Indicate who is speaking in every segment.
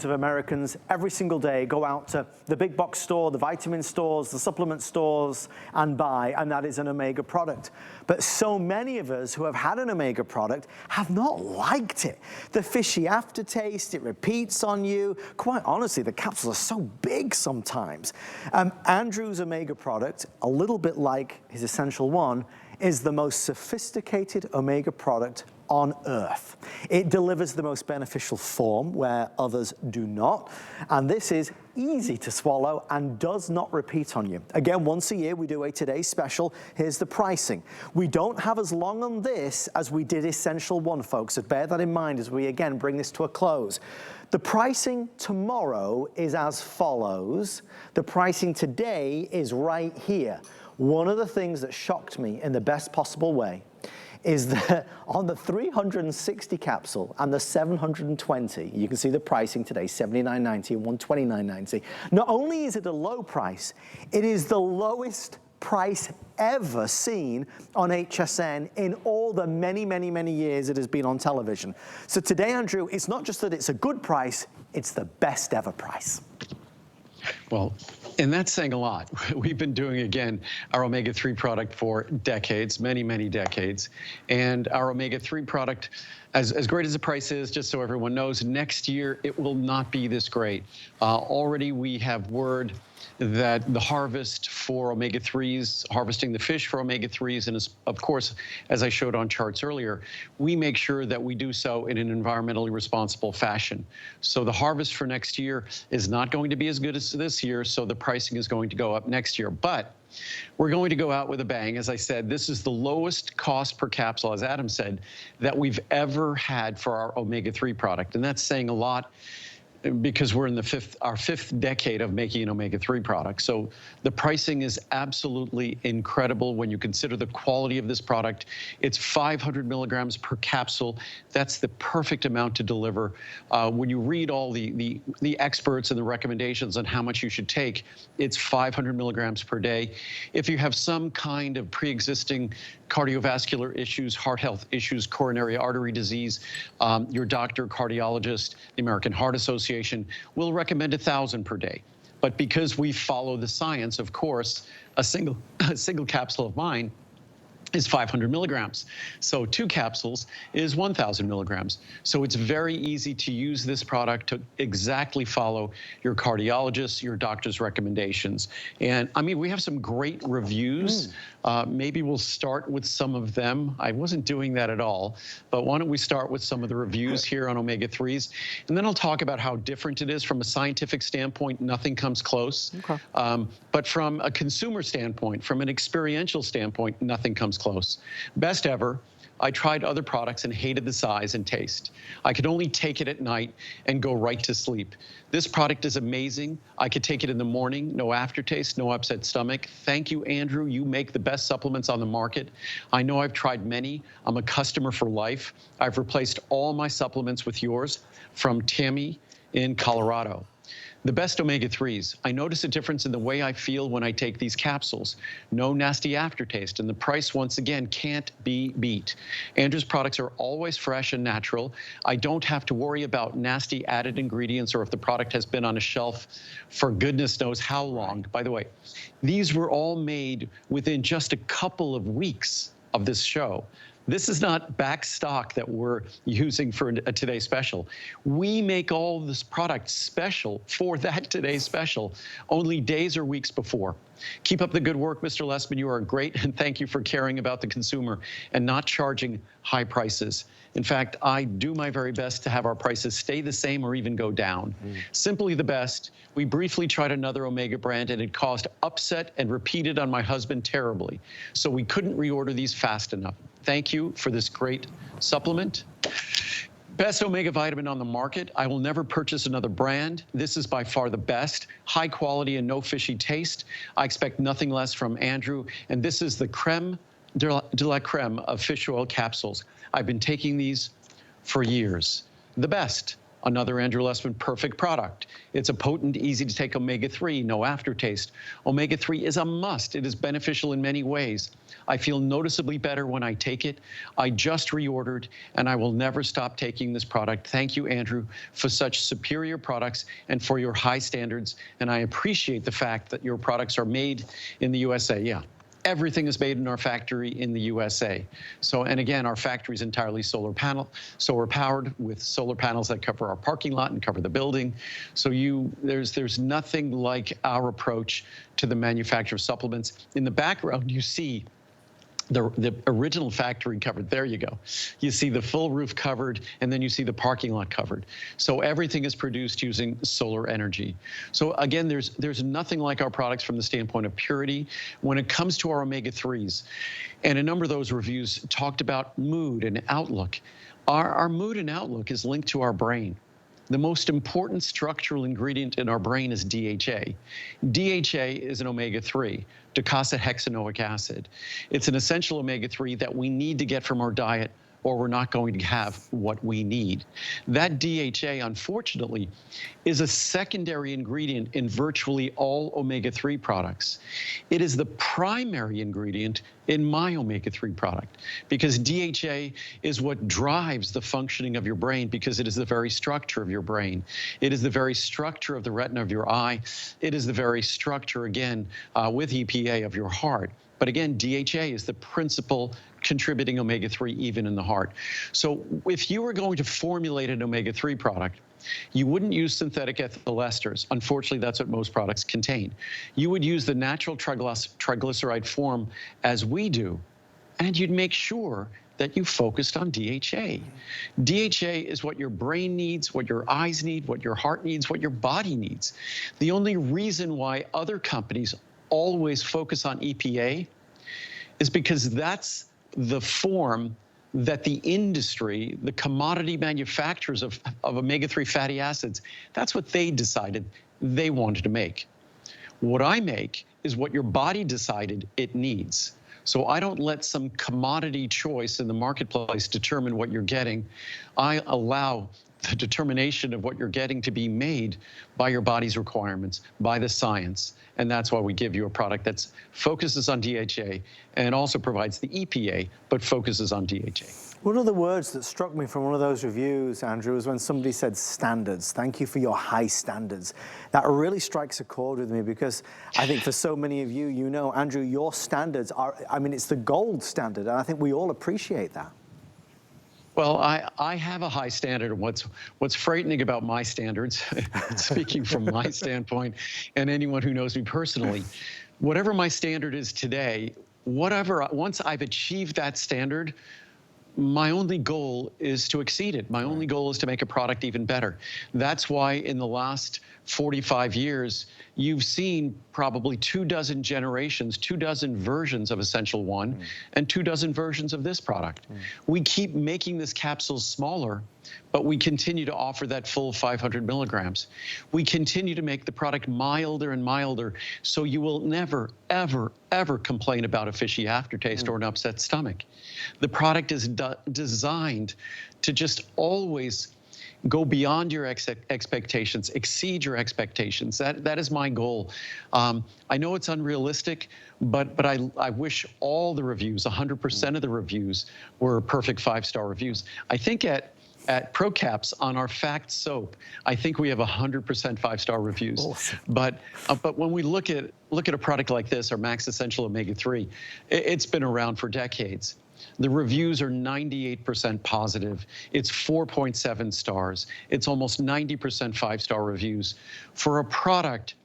Speaker 1: of Americans every single day go out to the big box store, the vitamin stores, the supplement stores, and buy, and that is an omega product. But so many of us who have had an omega product have not liked it. The fishy aftertaste, it repeats on you. Quite honestly, the capsules are so big sometimes. Andrew's omega product, a little bit like his Essential One, is the most sophisticated omega product on earth. It delivers the most beneficial form where others do not, and this is easy to swallow and does not repeat on you. Again, once a year we do a today's special. Here's the pricing. We don't have as long on this as we did Essential One, folks, so bear that in mind as we again bring this to a close. The pricing tomorrow is as follows. The pricing today is right here. One of the things that shocked me in the best possible way is that on the 360 capsule and the 720, you can see the pricing today, $79.90 and $129.90. Not only is it a low price, it is the lowest price ever seen on HSN in all the many, many, many years it has been on television. So today, Andrew, it's not just that it's a good price, it's the best ever price.
Speaker 2: Well, and that's saying a lot. We've been doing, again, our omega-3 product for decades, many, many decades. And our omega-3 product, as great as the price is, just so everyone knows, next year it will not be this great. Already we have word that the harvest for omega-3s, harvesting the fish for omega-3s, and of course, as I showed on charts earlier, we make sure that we do so in an environmentally responsible fashion. So the harvest for next year is not going to be as good as this year, so the pricing is going to go up next year. But we're going to go out with a bang. As I said, this is the lowest cost per capsule, as Adam said, that we've ever had for our omega-3 product. And that's saying a lot, because we're in our fifth decade of making an omega-3 product. So the pricing is absolutely incredible when you consider the quality of this product. It's 500 milligrams per capsule. That's the perfect amount to deliver. When you read all the experts and the recommendations on how much you should take, it's 500 milligrams per day. If you have some kind of pre-existing cardiovascular issues, heart health issues, coronary artery disease, your doctor, cardiologist, the American Heart Association will recommend 1,000 per day. But because we follow the science, of course, a single capsule of mine is 500 milligrams. So 2 capsules is 1,000 milligrams. So it's very easy to use this product to exactly follow your cardiologist, your doctor's recommendations. And I mean, we have some great reviews. Maybe we'll start with some of them. I wasn't doing that at all, but why don't we start with some of the reviews here on omega-3s, and then I'll talk about how different it is from a scientific standpoint. Nothing comes close. Okay. But from a consumer standpoint, from an experiential standpoint, nothing comes close. Best ever. I tried other products and hated the size and taste. I could only take it at night and go right to sleep. This product is amazing. I could take it in the morning, no aftertaste, no upset stomach. Thank you, Andrew. You make the best supplements on the market. I know I've tried many. I'm a customer for life. I've replaced all my supplements with yours from Tammy in Colorado. The best omega-3s. I notice a difference in the way I feel when I take these capsules. No nasty aftertaste, and the price, once again, can't be beat. Andrew's products are always fresh and natural. I don't have to worry about nasty added ingredients or if the product has been on a shelf for goodness knows how long. By the way, these were all made within just a couple of weeks of this show. This is not back stock that we're using for a Today Special. We make all this product special for that Today Special only days or weeks before. Keep up the good work, Mr. Lessman. You are great, and thank you for caring about the consumer and not charging high prices. In fact, I do my very best to have our prices stay the same or even go down. Simply the best. We briefly tried another Omega brand, and it caused upset and repeated on my husband terribly. So we couldn't reorder these fast enough. Thank you for this great supplement. Best omega vitamin on the market. I will never purchase another brand. This is by far the best. High quality and no fishy taste. I expect nothing less from Andrew. And this is the creme de la creme of fish oil capsules. I've been taking these for years. The best Another Andrew Lessman perfect product. It's a potent, easy to take omega-3, no aftertaste. Omega-3 is a must. It is beneficial in many ways. I feel noticeably better when I take it. I just reordered, and I will never stop taking this product. Thank you, Andrew, for such superior products and for your high standards. And I appreciate the fact that your products are made in the USA. Yeah. Everything is made in our factory in the USA. So, and again, our factory is entirely solar powered with solar panels that cover our parking lot and cover the building. So there's nothing like our approach to the manufacture of supplements. In the background, you see the original factory covered. There you go. You see the full roof covered, and then you see the parking lot covered. So everything is produced using solar energy. So again, there's nothing like our products from the standpoint of purity. When it comes to our omega-3s, and a number of those reviews talked about mood and outlook. Our mood and outlook is linked to our brain. The most important structural ingredient in our brain is DHA. DHA is an omega-3, Docosahexaenoic Acid. It's an essential omega-3 that we need to get from our diet, or we're not going to have what we need. That DHA, unfortunately, is a secondary ingredient in virtually all omega-3 products. It is the primary ingredient in my omega-3 product, because DHA is what drives the functioning of your brain, because it is the very structure of your brain. It is the very structure of the retina of your eye. It is the very structure, again, with EPA, of your heart. But again, DHA is the principal contributing omega-3 even in the heart. So if you were going to formulate an omega-3 product, you wouldn't use synthetic ethyl esters. Unfortunately, that's what most products contain. You would use the natural triglyceride form as we do, and you'd make sure that you focused on DHA. DHA is what your brain needs, what your eyes need, what your heart needs, what your body needs. The only reason why other companies always focus on EPA is because that's the form that the industry, the commodity manufacturers of omega-3 fatty acids, that's what they decided they wanted to make. What I make is what your body decided it needs. So I don't let some commodity choice in the marketplace determine what you're getting. I allow the determination of what you're getting to be made by your body's requirements, by the science. And that's why we give you a product that focuses on DHA and also provides the EPA, but focuses on DHA.
Speaker 1: One of the words that struck me from one of those reviews, Andrew, was when somebody said standards. Thank you for your high standards. That really strikes a chord with me, because I think for so many of you, you know, Andrew, your standards are, I mean, it's the gold standard, and I think we all appreciate that.
Speaker 2: Well, I have a high standard. What's frightening about my standards, speaking from my standpoint, and anyone who knows me personally, whatever my standard is today, once I've achieved that standard, my only goal is to exceed it. My only goal is to make a product even better. That's why in the last 45 years, you've seen probably 24 generations, 24 versions of Essential One, and 24 versions of this product. We keep making this capsule smaller, but we continue to offer that full 500 milligrams. We continue to make the product milder and milder, so you will never, ever, ever complain about a fishy aftertaste or an upset stomach. The product is designed to just always go beyond your expectations, exceed your expectations. That is my goal. I know it's unrealistic, but I wish all the reviews, 100% of the reviews, were perfect 5-star reviews. I think at ProCaps on our Fact soap, I think we have 100% 5-star reviews. Awesome. But when we look at a product like this, our Max Essential Omega-3, it's been around for decades. The reviews are 98% positive. It's 4.7 stars. It's almost 90% 5-star reviews. For a product,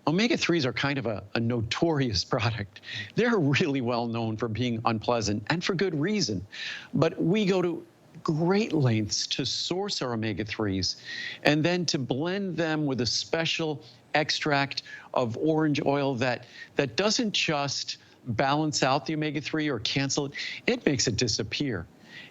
Speaker 2: omega-3s are kind of a notorious product. They're really well known for being unpleasant, and for good reason. But we go to great lengths to source our omega-3s and then to blend them with a special extract of orange oil that doesn't just balance out the omega-3 or cancel it, it makes it disappear.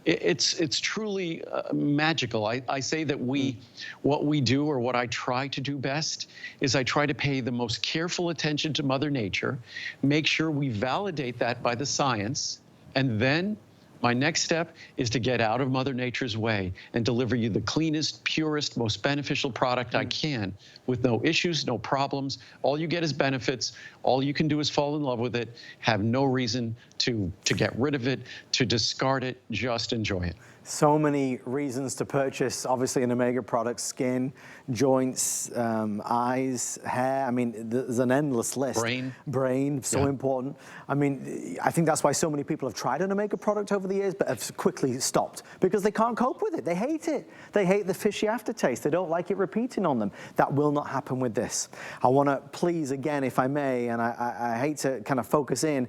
Speaker 2: It's truly magical. I say that what we do, or what I try to do best, is I try to pay the most careful attention to Mother Nature, make sure we validate that by the science, and then My next step is to get out of Mother Nature's way and deliver you the cleanest, purest, most beneficial product I can with no issues, no problems. All you get is benefits. All you can do is fall in love with it, have no reason to get rid of it, to discard it, just enjoy it.
Speaker 1: So many reasons to purchase, obviously, an Omega product: skin, joints, eyes, hair. I mean, there's an endless list. Brain, so important. I mean, I think that's why so many people have tried an Omega product over the years, but have quickly stopped because they can't cope with it. They hate it. They hate the fishy aftertaste. They don't like it repeating on them. That will not happen with this. I want to please, again, if I may, and I hate to kind of focus in,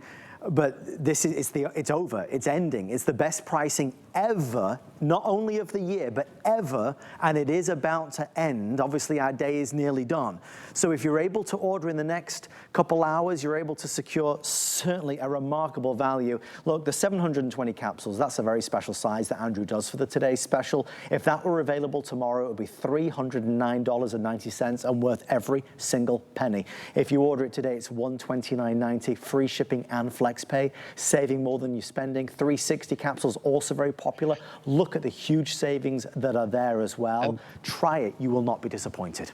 Speaker 1: but this is it's over, it's ending. It's the best pricing ever, not only of the year, but ever, and it is about to end. Obviously, our day is nearly done. So if you're able to order in the next couple hours, you're able to secure certainly a remarkable value. Look, the 720 capsules, that's a very special size that Andrew does for the today's special. If that were available tomorrow, it would be $309.90 and worth every single penny. If you order it today, it's $129.90, free shipping and flex pay, saving more than you're spending. 360 capsules, also very popular. Look at the huge savings that are there as well. Try it, you will not be disappointed.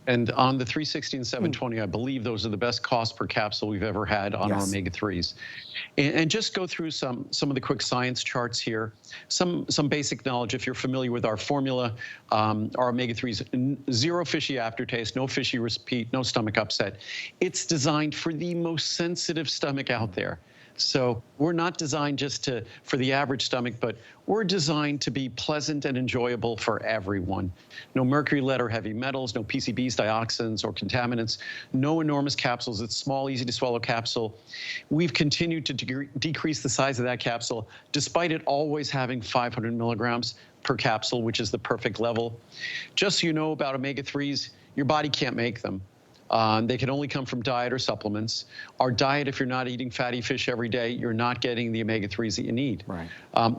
Speaker 2: And on the 360 and 720, I believe those are the best cost per capsule we've ever had on our omega-3s. And just go through some of the quick science charts here. Some basic knowledge, if you're familiar with our formula, our omega-3s, zero fishy aftertaste, no fishy repeat, no stomach upset. It's designed for the most sensitive stomach out there. So we're not designed just for the average stomach, but we're designed to be pleasant and enjoyable for everyone. No mercury, lead, or heavy metals, no PCBs, dioxins, or contaminants, no enormous capsules. It's small, easy to swallow capsule. We've continued to decrease the size of that capsule, despite it always having 500 milligrams per capsule, which is the perfect level. Just so you know about omega-3s, your body can't make them. They can only come from diet or supplements. Our diet, if you're not eating fatty fish every day, you're not getting the omega-3s that you need. Right.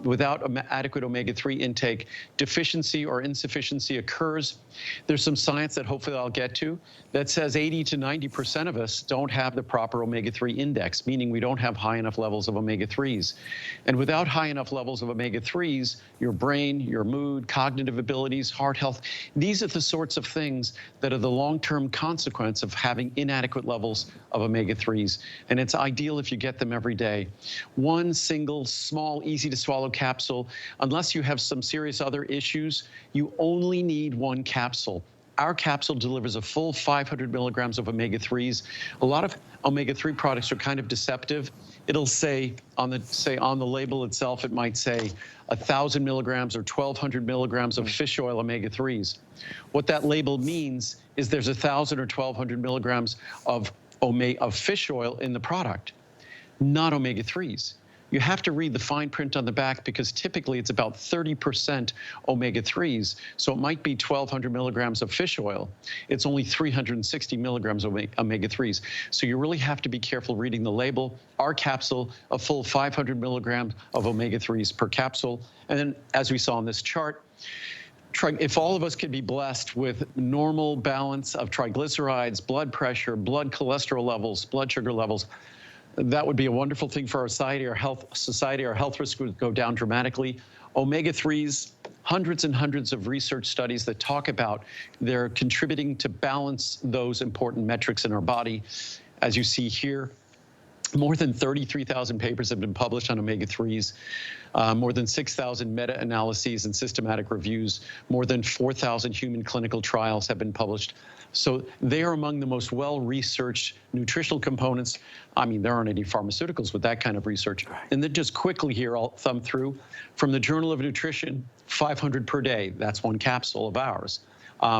Speaker 2: Without adequate omega-3 intake, deficiency or insufficiency occurs. There's some science that hopefully I'll get to that says 80 to 90% of us don't have the proper omega-3 index, meaning we don't have high enough levels of omega-3s. And without high enough levels of omega-3s, your brain, your mood, cognitive abilities, heart health, these are the sorts of things that are the long-term consequence of having inadequate levels of omega-3s. And it's ideal if you get them every day. One single, small, easy to swallow capsule. Unless you have some serious other issues, you only need one capsule. Our capsule delivers a full 500 milligrams of omega-3s. A lot of omega-3 products are kind of deceptive. It'll say on the label itself, it might say 1,000 milligrams or 1,200 milligrams of fish oil omega-3s. What that label means is there's 1,000 or 1,200 milligrams of fish oil in the product, not omega-3s. You have to read the fine print on the back because typically it's about 30% omega-3s. So it might be 1,200 milligrams of fish oil. It's only 360 milligrams of omega-3s. So you really have to be careful reading the label. Our capsule, a full 500 milligrams of omega-3s per capsule. And then as we saw in this chart, if all of us could be blessed with normal balance of triglycerides, blood pressure, blood cholesterol levels, blood sugar levels, that would be a wonderful thing for our society. Our health risk would go down dramatically. Omega-3s, hundreds and hundreds of research studies that talk about they're contributing to balance those important metrics in our body. As you see here, more than 33,000 papers have been published on omega-3s, more than 6,000 meta-analyses and systematic reviews, more than 4,000 human clinical trials have been published. So they are among the most well-researched nutritional components. I mean, there aren't any pharmaceuticals with that kind of research. And then just quickly here, I'll thumb through. From the Journal of Nutrition, 500 per day. That's one capsule of ours.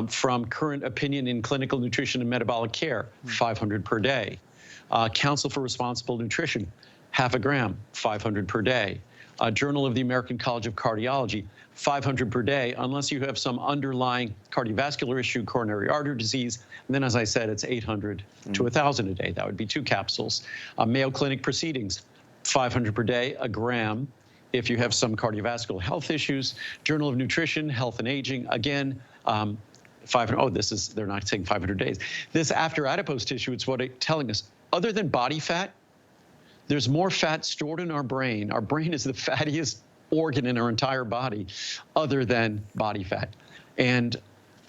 Speaker 2: From Current Opinion in Clinical Nutrition and Metabolic Care, 500 per day. Council for Responsible Nutrition, half a gram, 500 per day. Journal of the American College of Cardiology, 500 per day, unless you have some underlying cardiovascular issue, coronary artery disease. And then, as I said, it's 800 to 1,000 a day. That would be 2 capsules. Mayo Clinic Proceedings, 500 per day, a gram. If you have some cardiovascular health issues, Journal of Nutrition, Health and Aging, again, 500. Oh, they're not saying 500 days. This after adipose tissue, it's what it's telling us. Other than body fat, there's more fat stored in our brain. Our brain is the fattiest organ in our entire body other than body fat. And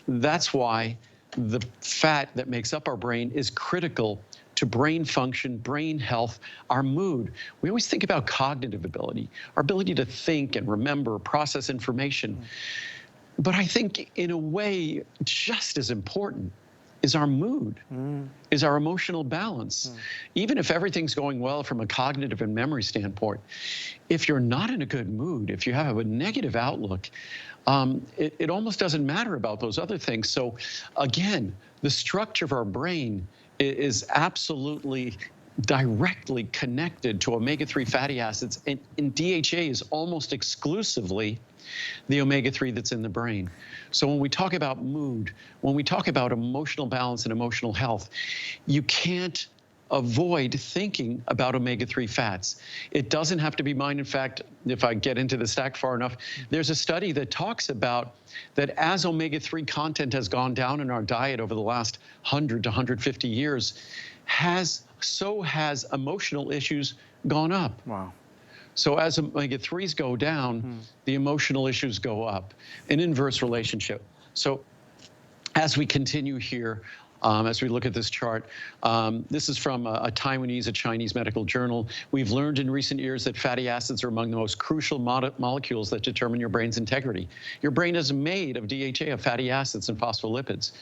Speaker 2: that's why the fat that makes up our brain is critical to brain function, brain health, our mood. We always think about cognitive ability, our ability to think and remember, process information. But I think in a way, just as important is our mood, is our emotional balance. Even if everything's going well from a cognitive and memory standpoint, if you're not in a good mood, if you have a negative outlook, it almost doesn't matter about those other things. So again, the structure of our brain is absolutely directly connected to omega-3 fatty acids, and DHA is almost exclusively the omega-3 that's in the brain. So when we talk about mood, when we talk about emotional balance and emotional health, you can't avoid thinking about omega-3 fats. It doesn't have to be mine. In fact, if I get into the stack far enough, there's a study that talks about that as omega-3 content has gone down in our diet over the last 100 to 150 years, so has emotional issues gone up.
Speaker 1: Wow.
Speaker 2: So as omega-3s go down, the emotional issues go up, an inverse relationship. So as we continue here, as we look at this chart, this is from a Taiwanese, a Chinese medical journal. We've learned in recent years that fatty acids are among the most crucial molecules that determine your brain's integrity. Your brain is made of DHA, of fatty acids and phospholipids.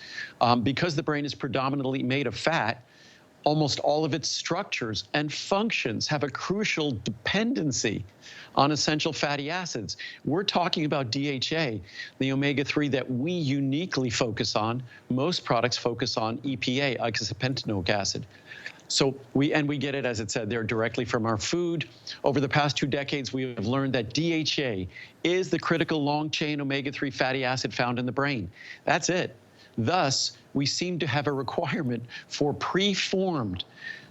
Speaker 2: Because the brain is predominantly made of fat, almost all of its structures and functions have a crucial dependency on essential fatty acids. We're talking about DHA, the omega-3 that we uniquely focus on. Most products focus on EPA, Eicosapentaenoic Acid. So we get it, as it said there, directly from our food. Over the past 2 decades, we have learned that DHA is the critical long-chain omega-3 fatty acid found in the brain. That's it. Thus, we seem to have a requirement for preformed,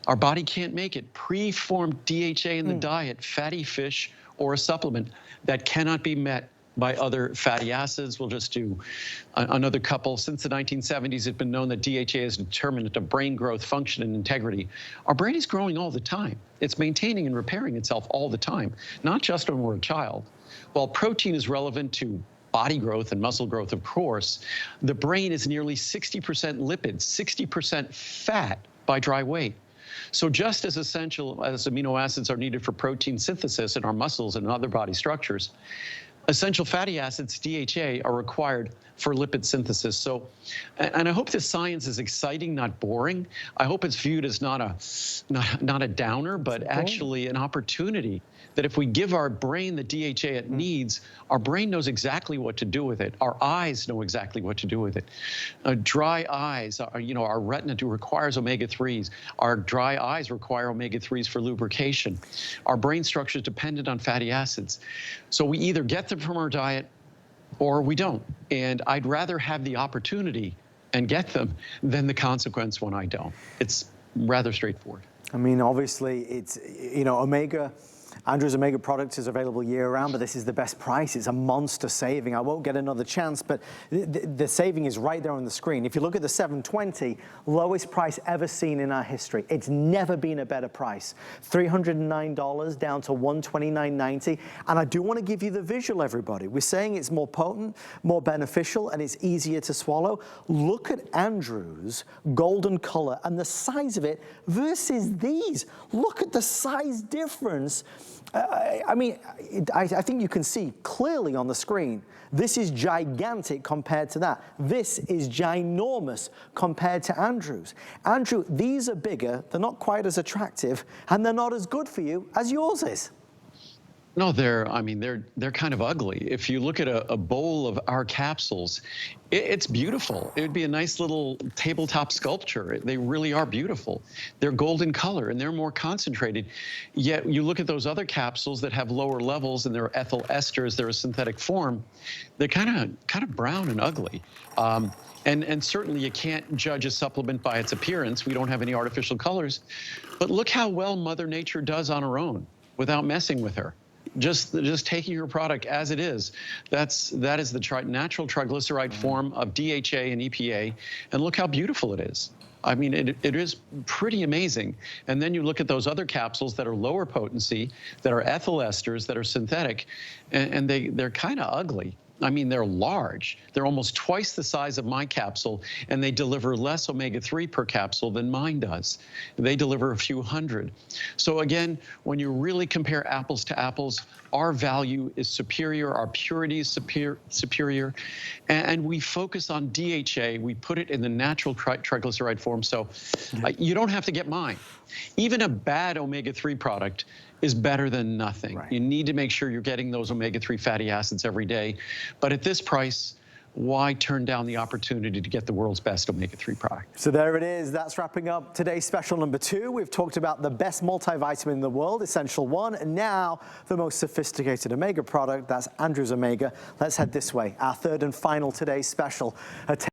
Speaker 2: our body can't make it, preformed DHA in the diet, fatty fish, or a supplement that cannot be met by other fatty acids. We'll just do another couple. Since the 1970s, it's been known that DHA is a determinant of brain growth, function, and integrity. Our brain is growing all the time. It's maintaining and repairing itself all the time, not just when we're a child. While protein is relevant to body growth and muscle growth, of course, the brain is nearly 60% lipids, 60% fat by dry weight. So just as essential as amino acids are needed for protein synthesis in our muscles and other body structures, essential fatty acids, DHA, are required for lipid synthesis. So, and I hope this science is exciting, not boring. I hope it's viewed as not a downer, but actually an opportunity that if we give our brain the DHA it needs, our brain knows exactly what to do with it. Our eyes know exactly what to do with it. Dry eyes, our retina requires omega-3s. Our dry eyes require omega-3s for lubrication. Our brain structure is dependent on fatty acids. So we either get them from our diet or we don't. And I'd rather have the opportunity and get them than the consequence when I don't. It's rather straightforward.
Speaker 1: I mean, obviously, it's, Andrew's Omega product is available year-round, but this is the best price. It's a monster saving. I won't get another chance, but the saving is right there on the screen. If you look at the 720, lowest price ever seen in our history. It's never been a better price. $309 down to $129.90. And I do want to give you the visual, everybody. We're saying it's more potent, more beneficial, and it's easier to swallow. Look at Andrew's golden color and the size of it versus these. Look at the size difference. I mean, I think you can see clearly on the screen, this is gigantic compared to that. This is ginormous compared to Andrew's. Andrew, these are bigger, they're not quite as attractive, and they're not as good for you as yours is.
Speaker 2: No, they're kind of ugly. If you look at a bowl of our capsules, it's beautiful. It would be a nice little tabletop sculpture. They really are beautiful. They're golden color and they're more concentrated. Yet you look at those other capsules that have lower levels and they're ethyl esters, they're a synthetic form. They're kind of brown and ugly. And certainly you can't judge a supplement by its appearance. We don't have any artificial colors. But look how well Mother Nature does on her own without messing with her. just taking your product as it is. That is the natural triglyceride form of DHA and EPA, and look how beautiful it is. I mean, it is pretty amazing. And then you look at those other capsules that are lower potency, that are ethyl esters, that are synthetic, and they're kind of ugly. I mean, they're large. They're almost twice the size of my capsule, and they deliver less omega-3 per capsule than mine does. They deliver a few hundred. So again, when you really compare apples to apples, our value is superior, our purity is superior, and we focus on DHA. We put it in the natural triglyceride form, so you don't have to get mine. Even a bad omega-3 product is better than nothing. Right. You need to make sure you're getting those omega-3 fatty acids every day. But at this price, why turn down the opportunity to get the world's best omega-3 product?
Speaker 1: So there it is. That's wrapping up today's special number 2. We've talked about the best multivitamin in the world, Essential 1, and now the most sophisticated omega product, that's Andrew's Omega. Let's head this way. Our third and final today's special.